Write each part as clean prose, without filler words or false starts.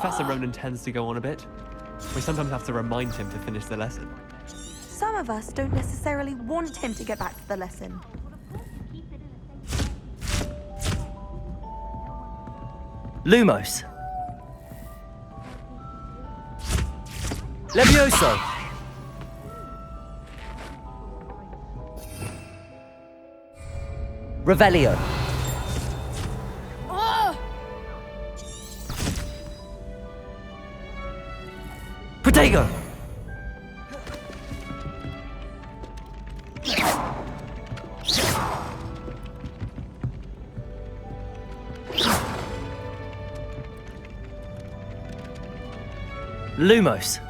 Professor Ronan tends to go on a bit. We sometimes have to remind him to finish the lesson. Some of us don't necessarily want him to get back to the lesson. Lumos. Levioso. Revelio. Protego. Lumos.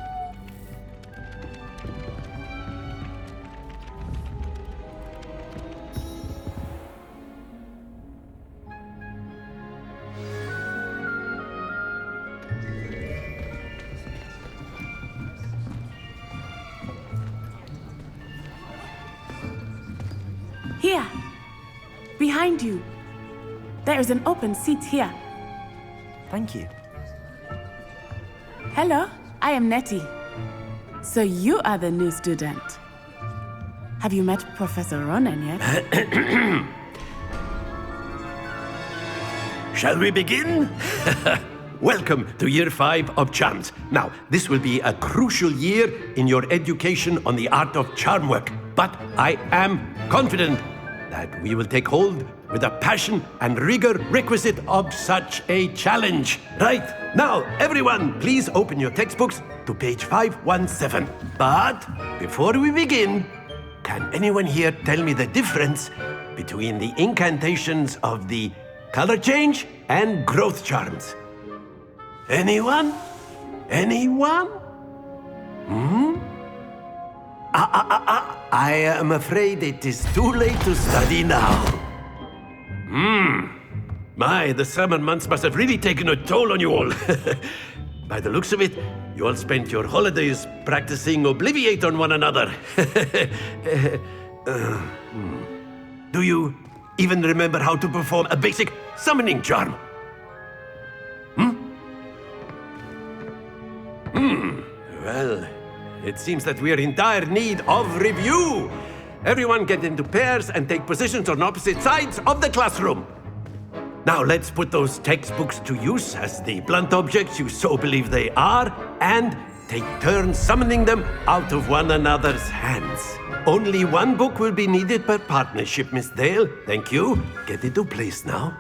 Here, behind you. There is an open seat here. Thank you. Hello, I am Nettie. So you are the new student. Have you met Professor Ronan yet? Shall we begin? Welcome to Year 5 of Charms. Now, this will be a crucial year in your education on the art of charm work. But I am confident that we will take hold with the passion and rigor requisite of such a challenge. Right, now, everyone, please open your textbooks to page 517. But before we begin, can anyone here tell me the difference between the incantations of the color change and growth charms? Anyone? Anyone? I am afraid it is too late to study now. My, the summer months must have really taken a toll on you all. By the looks of it, you all spent your holidays practicing Obliviate on one another. Do you even remember how to perform a basic summoning charm? Well, it seems that we are in dire need of review. Everyone get into pairs and take positions on opposite sides of the classroom. Now let's put those textbooks to use as the blunt objects you so believe they are, and take turns summoning them out of one another's hands. Only one book will be needed per partnership, Miss Dale. Thank you. Get into place now.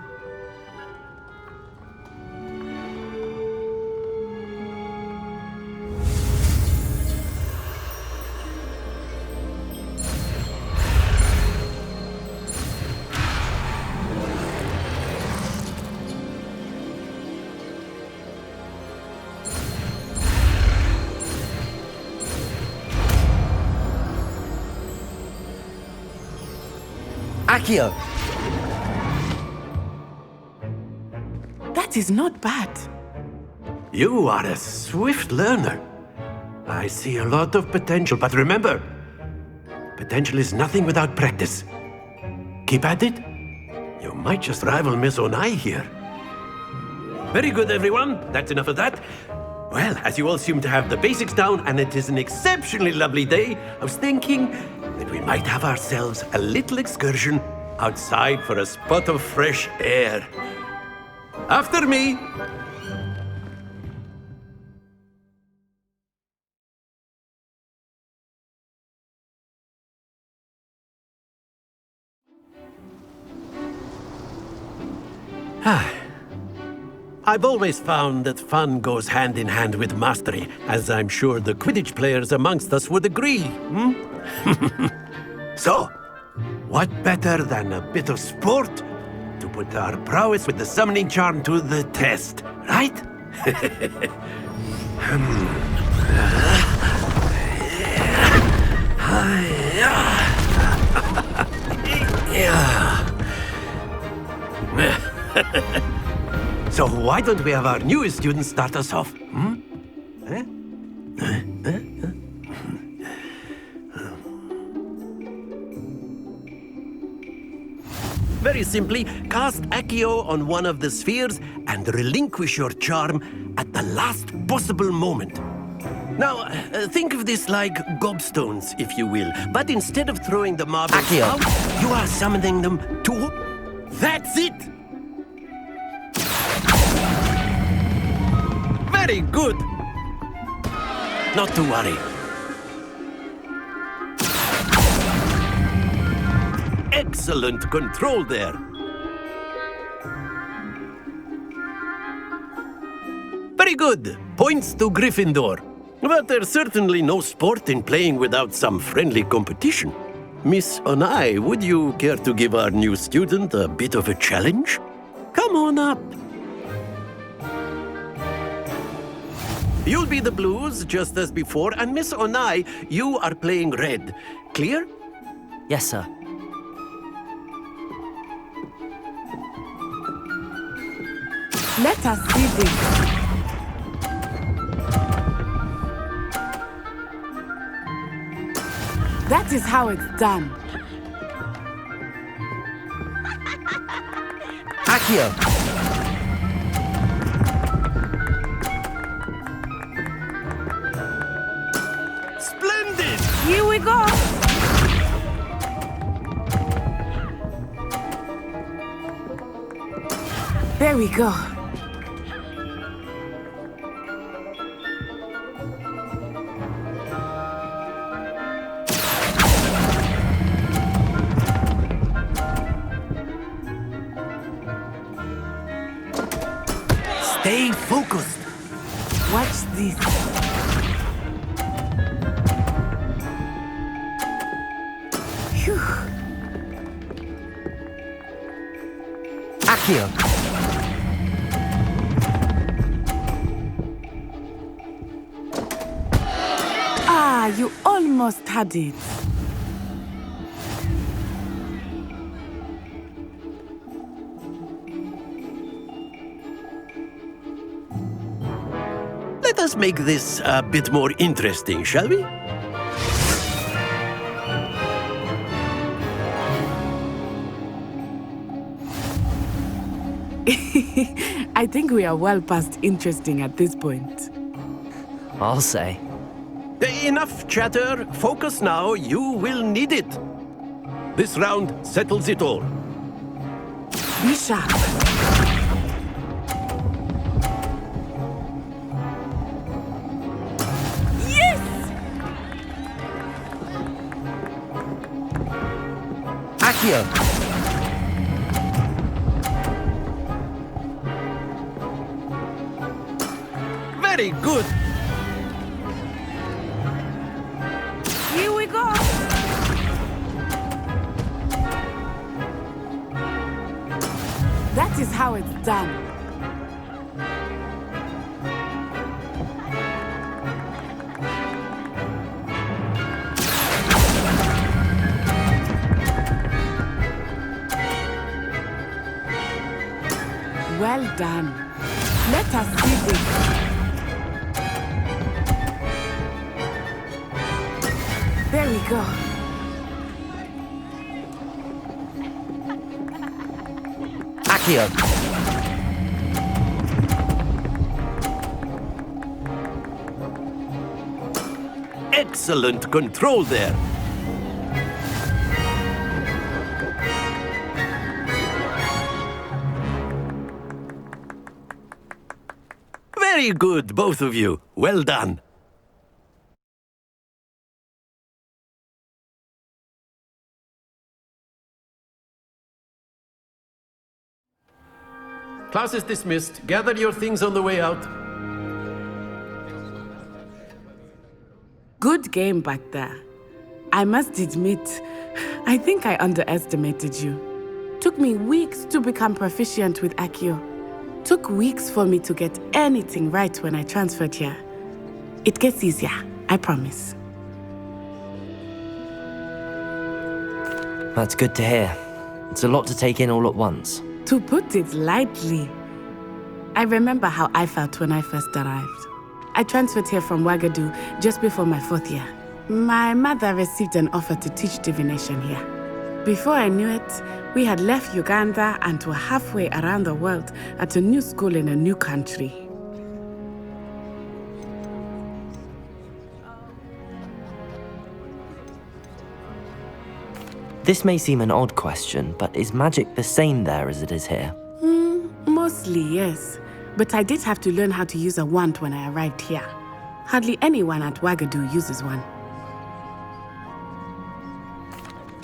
Accio. That is not bad. You are a swift learner. I see a lot of potential, but remember, potential is nothing without practice. Keep at it. You might just rival Miss Onai here. Very good, everyone. That's enough of that. Well, as you all seem to have the basics down, and it is an exceptionally lovely day, I was thinking that we might have ourselves a little excursion outside for a spot of fresh air. After me. I've always found that fun goes hand in hand with mastery, as I'm sure the Quidditch players amongst us would agree. So, what better than a bit of sport to put our prowess with the summoning charm to the test, right? So why don't we have our newest student start us off? Very simply, cast Accio on one of the spheres and relinquish your charm at the last possible moment. Now, think of this like gobstones, if you will. But instead of throwing the marbles Accio. out, you are summoning them to... That's it! Very good! Not to worry. Excellent control there. Very good. Points to Gryffindor. But there's certainly no sport in playing without some friendly competition. Miss Onai, would you care to give our new student a bit of a challenge? Come on up. You'll be the blues, just as before, and Miss Onai, you are playing red. Clear? Yes, sir. Let us see this. That is how it's done. Accio. Splendid! Here we go. There we go. Stay focused. Watch this. Phew. Accio. Ah, you almost had it. Let us make this a bit more interesting, shall we? I think we are well past interesting at this point. I'll say. Enough chatter. Focus now. You will need it. This round settles it all. Be sharp. Yes! Accio. Very good. Here we go. That is how it's done. Well done. Let us see this. There we go. Accio. Excellent control there. Very good, both of you. Well done. Class is dismissed. Gather your things on the way out. Good game back there. I must admit, I think I underestimated you. Took me weeks to become proficient with Accio. Took weeks for me to get anything right when I transferred here. It gets easier, I promise. That's good to hear. It's a lot to take in all at once. To put it lightly, I remember how I felt when I first arrived. I transferred here from Wagadu just before my 4th year. My mother received an offer to teach divination here. Before I knew it, we had left Uganda and were halfway around the world at a new school in a new country. This may seem an odd question, but is magic the same there as it is here? Mostly, yes. But I did have to learn how to use a wand when I arrived here. Hardly anyone at Wagadu uses one.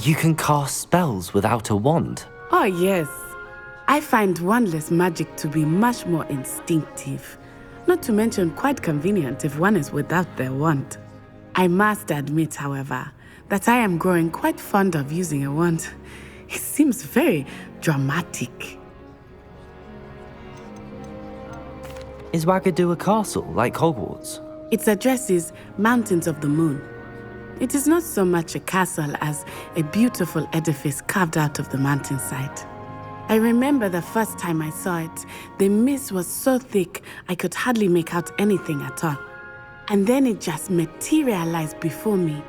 You can cast spells without a wand. Oh, yes. I find wandless magic to be much more instinctive. Not to mention quite convenient if one is without their wand. I must admit, however, that I am growing quite fond of using a wand. It seems very dramatic. Is Wagadu a castle, like Hogwarts? Its address is Mountains of the Moon. It is not so much a castle as a beautiful edifice carved out of the mountainside. I remember the first time I saw it, the mist was so thick I could hardly make out anything at all. And then it just materialized before me.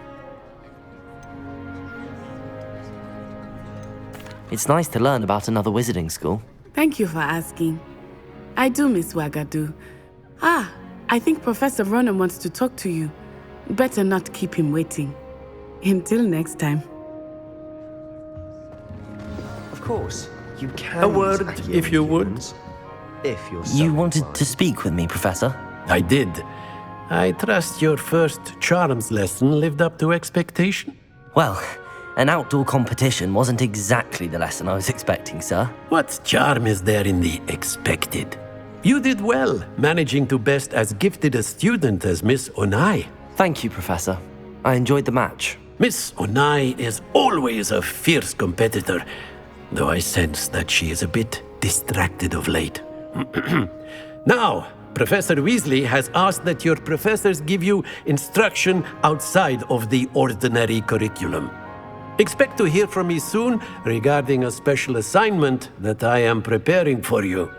It's nice to learn about another wizarding school. Thank you for asking. I do miss Wagadu. I think Professor Ronan wants to talk to you. Better not keep him waiting. Until next time. Of course, you can. A word, use Accio if you would. influence, if you're so You wanted inclined. to speak with me, Professor? I did. I trust your first charms lesson lived up to expectation. Well, an outdoor competition wasn't exactly the lesson I was expecting, sir. What charm is there in the expected? You did well, managing to best as gifted a student as Miss Onai. Thank you, Professor. I enjoyed the match. Miss Onai is always a fierce competitor, though I sense that she is a bit distracted of late. Now, Professor Weasley has asked that your professors give you instruction outside of the ordinary curriculum. Expect to hear from me soon regarding a special assignment that I am preparing for you.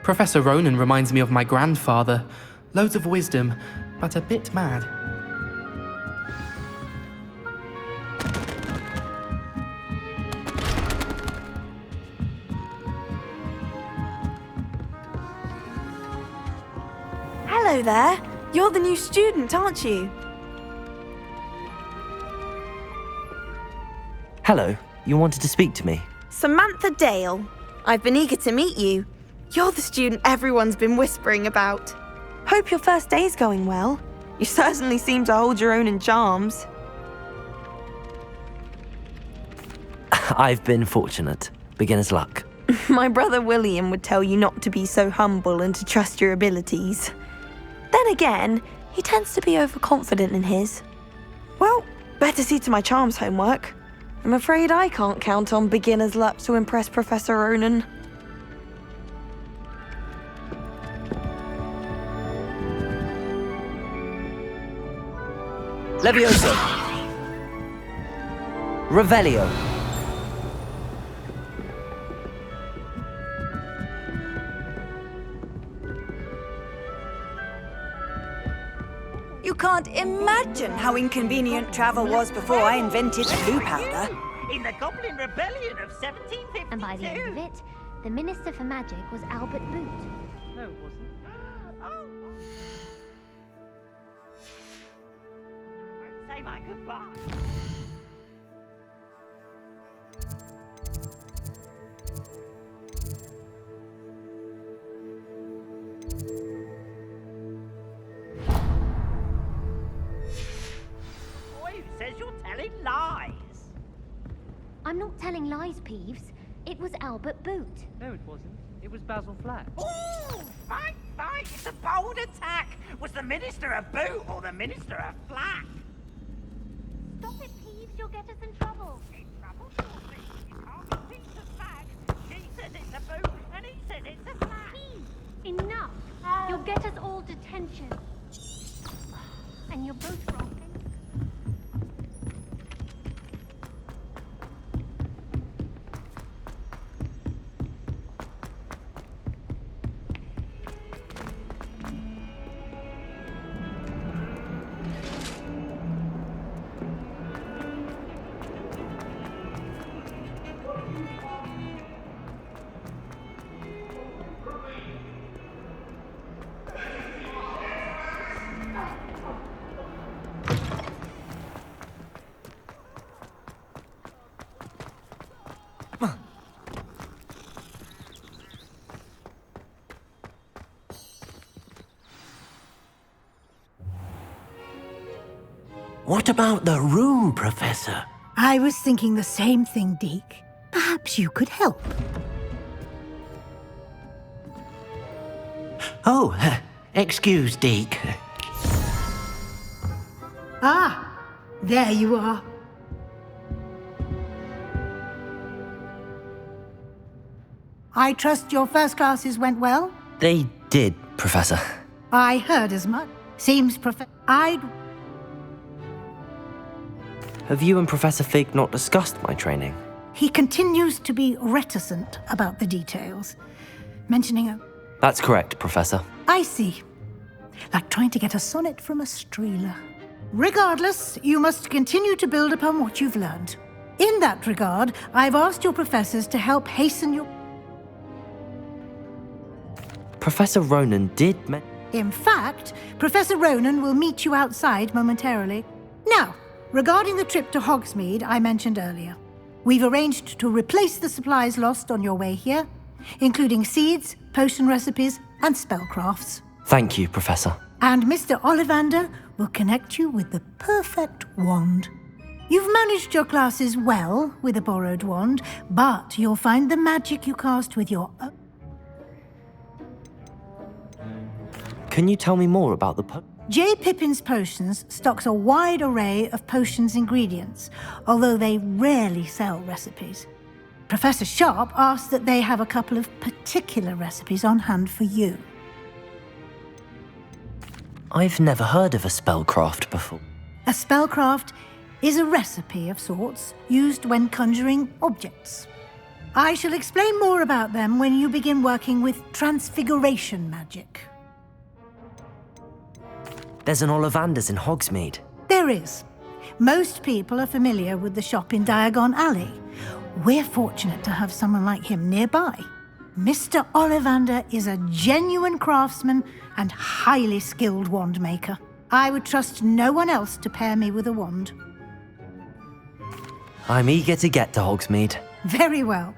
Professor Ronan reminds me of my grandfather. Loads of wisdom, but a bit mad. Hello there. You're the new student, aren't you? Hello, you wanted to speak to me? Samantha Dale. I've been eager to meet you. You're the student everyone's been whispering about. Hope your first day's going well. You certainly seem to hold your own in charms. I've been fortunate. Beginner's luck. My brother William would tell you not to be so humble and to trust your abilities. Then again, he tends to be overconfident in his. Well, better see to my charms homework. I'm afraid I can't count on beginner's luck to impress Professor Ronan. Levioso. Revelio. You can't imagine how inconvenient travel was before I invented blue powder. In the Goblin Rebellion of 1752. And by the end of it, the Minister for Magic was Albert Boot. No, it wasn't. Say my goodbye. Boy, who says you're telling lies? I'm not telling lies, Peeves. It was Albert Boot. No, it wasn't. It was Basil Flack. Ooh, fight! It's a bold attack! Was the Minister a boot or the Minister a flack? Stop it, Peeves. You'll get us in trouble. In trouble, Dorothy. You can't teach a flag. She says it's a boot and he says it's a flack. Peeves, enough. You'll get us all detention. And you're both wrong. What about the room, Professor? I was thinking the same thing, Deke. Perhaps you could help. Oh, excuse, Deke. Ah, there you are. I trust your first classes went well? They did, Professor. I heard as much. Seems Have you and Professor Fig not discussed my training? He continues to be reticent about the details. Mentioning a... That's correct, Professor. I see. Like trying to get a sonnet from a streeler. Regardless, you must continue to build upon what you've learned. In that regard, I've asked your professors to help hasten your... Professor Ronan did In fact, Professor Ronan will meet you outside momentarily. Now, regarding the trip to Hogsmeade I mentioned earlier, we've arranged to replace the supplies lost on your way here, including seeds, potion recipes, and spellcrafts. Thank you, Professor. And Mr. Ollivander will connect you with the perfect wand. You've managed your classes well with a borrowed wand, but you'll find the magic you cast with your own. Can you tell me more about the J. Pippin's Potions stocks a wide array of potions ingredients, although they rarely sell recipes. Professor Sharp asked that they have a couple of particular recipes on hand for you. I've never heard of a spellcraft before. A spellcraft is a recipe of sorts used when conjuring objects. I shall explain more about them when you begin working with transfiguration magic. There's an Ollivander's in Hogsmeade. There is. Most people are familiar with the shop in Diagon Alley. We're fortunate to have someone like him nearby. Mr. Ollivander is a genuine craftsman and highly skilled wand maker. I would trust no one else to pair me with a wand. I'm eager to get to Hogsmeade. Very well.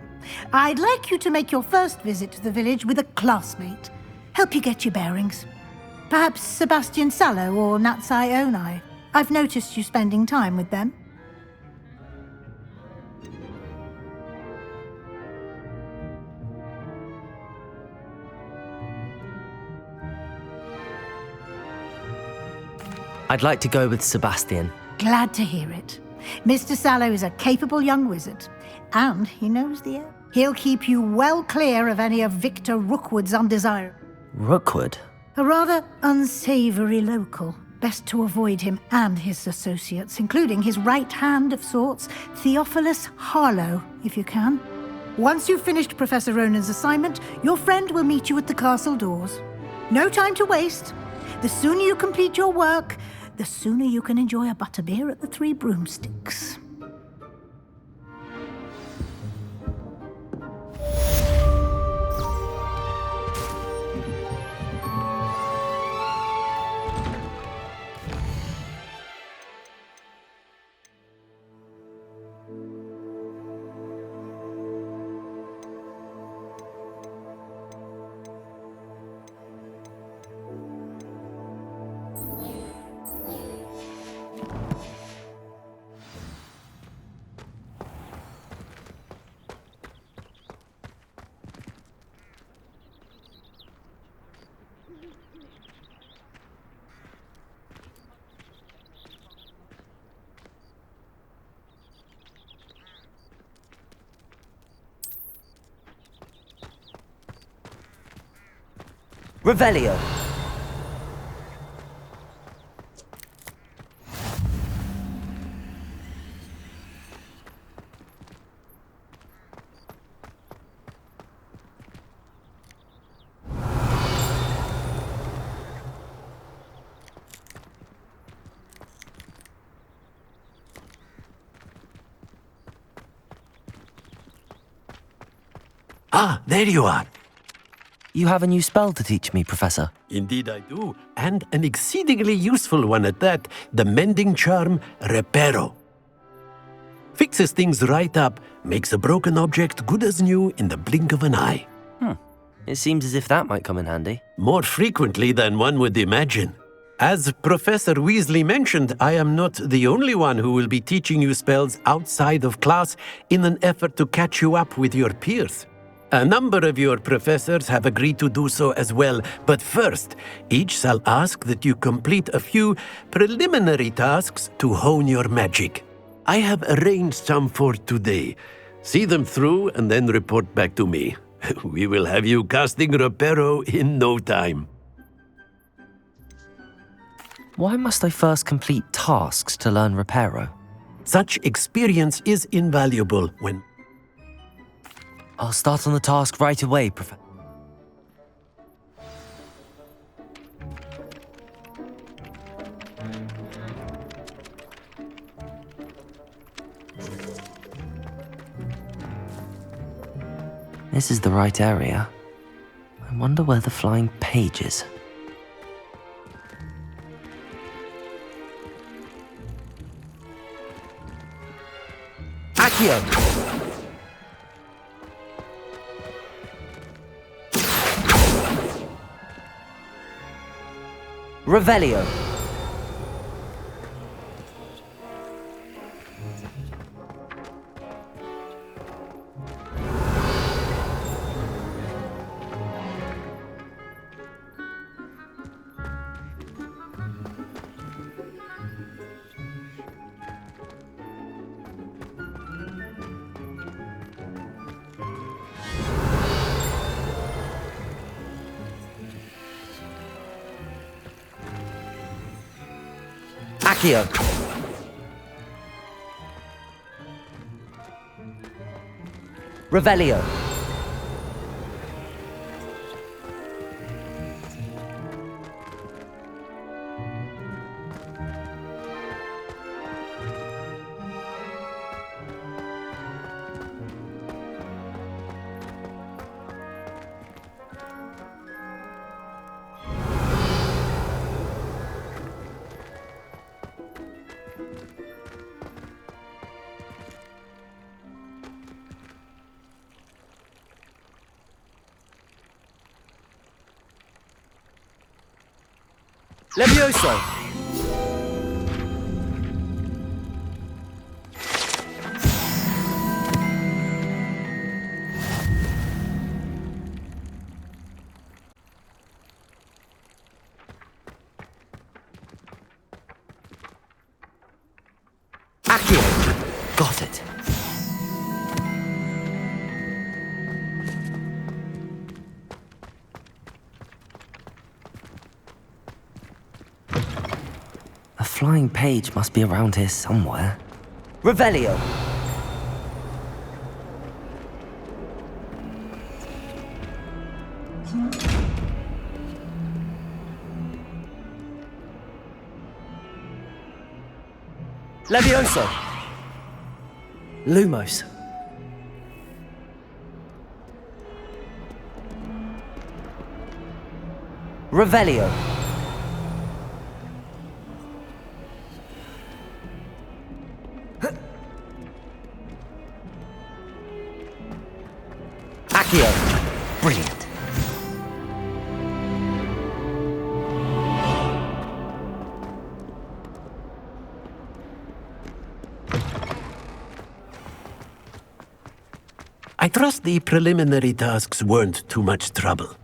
I'd like you to make your first visit to the village with a classmate. Help you get your bearings. Perhaps Sebastian Sallow or Natsai Onai. I've noticed you spending time with them. I'd like to go with Sebastian. Glad to hear it. Mr. Sallow is a capable young wizard, and he knows the air. He'll keep you well clear of any of Victor Rookwood's undesirables. Rookwood? A rather unsavory local. Best to avoid him and his associates, including his right hand of sorts, Theophilus Harlow, if you can. Once you've finished Professor Ronan's assignment, your friend will meet you at the castle doors. No time to waste. The sooner you complete your work, the sooner you can enjoy a butterbeer at the Three Broomsticks. Revelio. Ah, there you are. You have a new spell to teach me, Professor. Indeed I do, and an exceedingly useful one at that, the mending charm Reparo. Fixes things right up, makes a broken object good as new in the blink of an eye. It seems as if that might come in handy. More frequently than one would imagine. As Professor Weasley mentioned, I am not the only one who will be teaching you spells outside of class in an effort to catch you up with your peers. A number of your professors have agreed to do so as well, but first, each shall ask that you complete a few preliminary tasks to hone your magic. I have arranged some for today. See them through and then report back to me. We will have you casting Reparo in no time. Why must I first complete tasks to learn Reparo? Such experience is invaluable when... I'll start on the task right away, Professor. This is the right area. I wonder where the flying page is. Accio! Revelio! Accio! Revelio! Levioso! Accio! Got it. A flying page must be around here somewhere. Revelio! Levioso! Lumos! Revelio! Accio! Brilliant! I trust the preliminary tasks weren't too much trouble.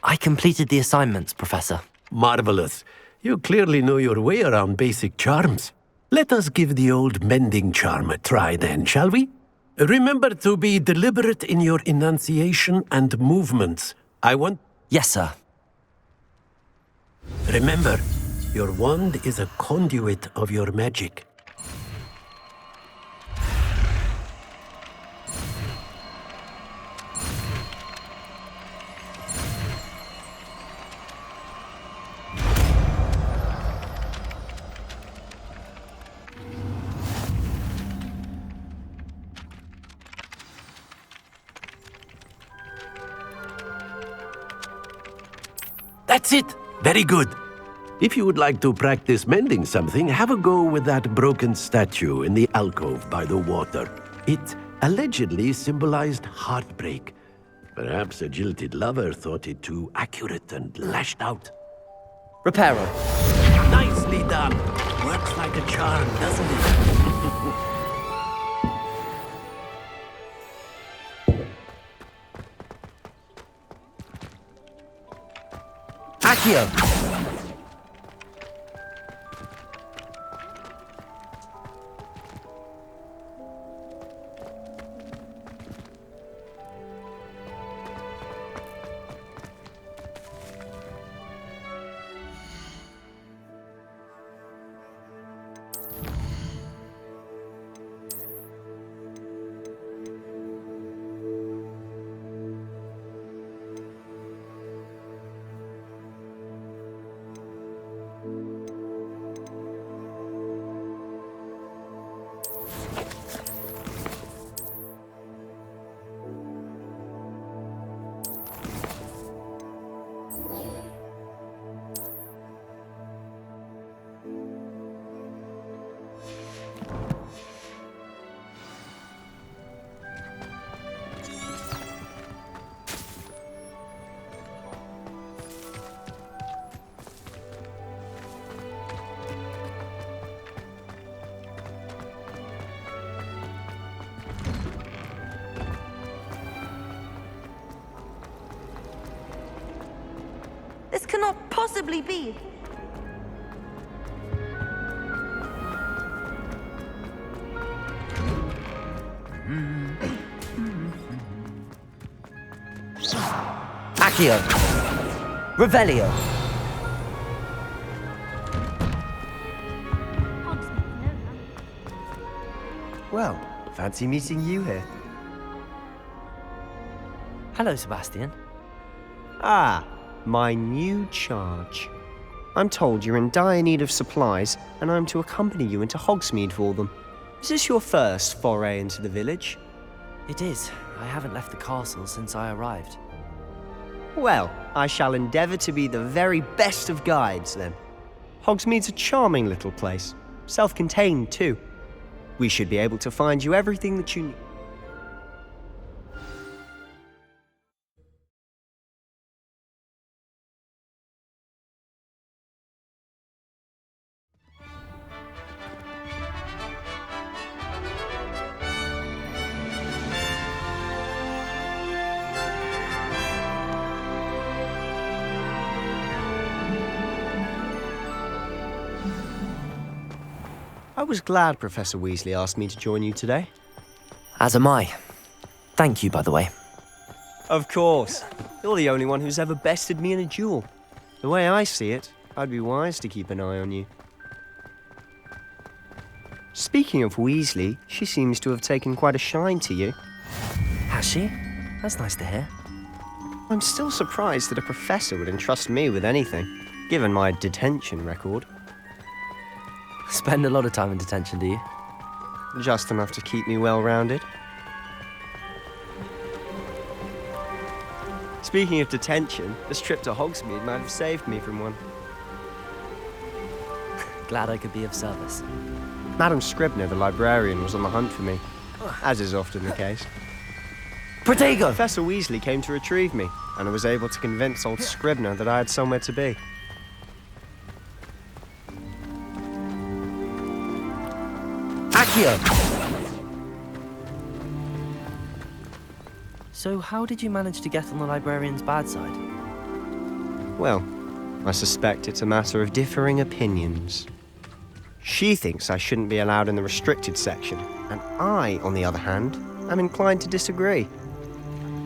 I completed the assignments, Professor. Marvelous. You clearly know your way around basic charms. Let us give the old mending charm a try then, shall we? Remember to be deliberate in your enunciation and movements. I want... Yes, sir. Remember, your wand is a conduit of your magic. That's it! Very good. If you would like to practice mending something, have a go with that broken statue in the alcove by the water. It allegedly symbolized heartbreak. Perhaps a jilted lover thought it too accurate and lashed out. Reparo. Nicely done. Works like a charm, doesn't it? Accio. This cannot possibly be. Accio. Revelio. Well, fancy meeting you here. Hello, Sebastian. Ah, my new charge. I'm told you're in dire need of supplies, and I'm to accompany you into Hogsmeade for them. Is this your first foray into the village? It is. I haven't left the castle since I arrived. Well, I shall endeavour to be the very best of guides, then. Hogsmeade's a charming little place. Self-contained, too. We should be able to find you everything that you need. I was glad Professor Weasley asked me to join you today. As am I. Thank you, by the way. Of course. You're the only one who's ever bested me in a duel. The way I see it, I'd be wise to keep an eye on you. Speaking of Weasley, she seems to have taken quite a shine to you. Has she? That's nice to hear. I'm still surprised that a professor would entrust me with anything, given my detention record. Spend a lot of time in detention, do you? Just enough to keep me well-rounded. Speaking of detention, this trip to Hogsmeade might have saved me from one. Glad I could be of service. Madam Scribner, the librarian, was on the hunt for me, as is often the case. Protego! Professor Weasley came to retrieve me, and I was able to convince old Scribner that I had somewhere to be. Accio! So how did you manage to get on the librarian's bad side? Well, I suspect it's a matter of differing opinions. She thinks I shouldn't be allowed in the restricted section, and I, on the other hand, am inclined to disagree.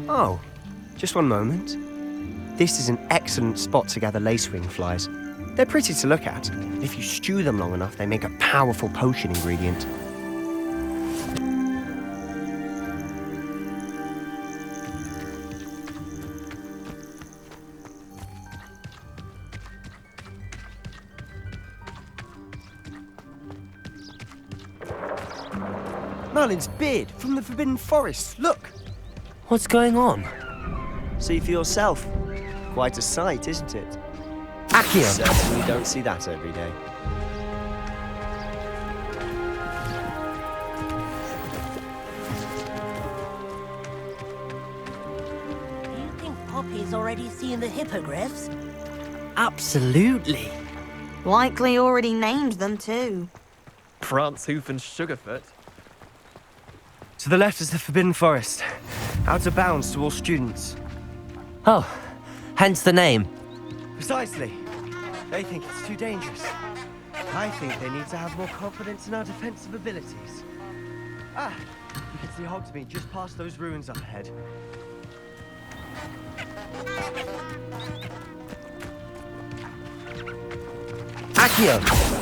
Oh, just one moment. This is an excellent spot to gather lacewing flies. They're pretty to look at. If you stew them long enough, they make a powerful potion ingredient. Merlin's beard from the Forbidden Forest. Look! What's going on? See for yourself. Quite a sight, isn't it? Accio! Certainly don't see that every day. he's already seen the hippogriffs? Absolutely. Likely already named them too. Prance, Hoof, and Sugarfoot. To the left is the Forbidden Forest. Out of bounds to all students. Oh, hence the name. Precisely. They think it's too dangerous. I think they need to have more confidence in our defensive abilities. Ah, you can see Hogsmeade just past those ruins up ahead. Accio!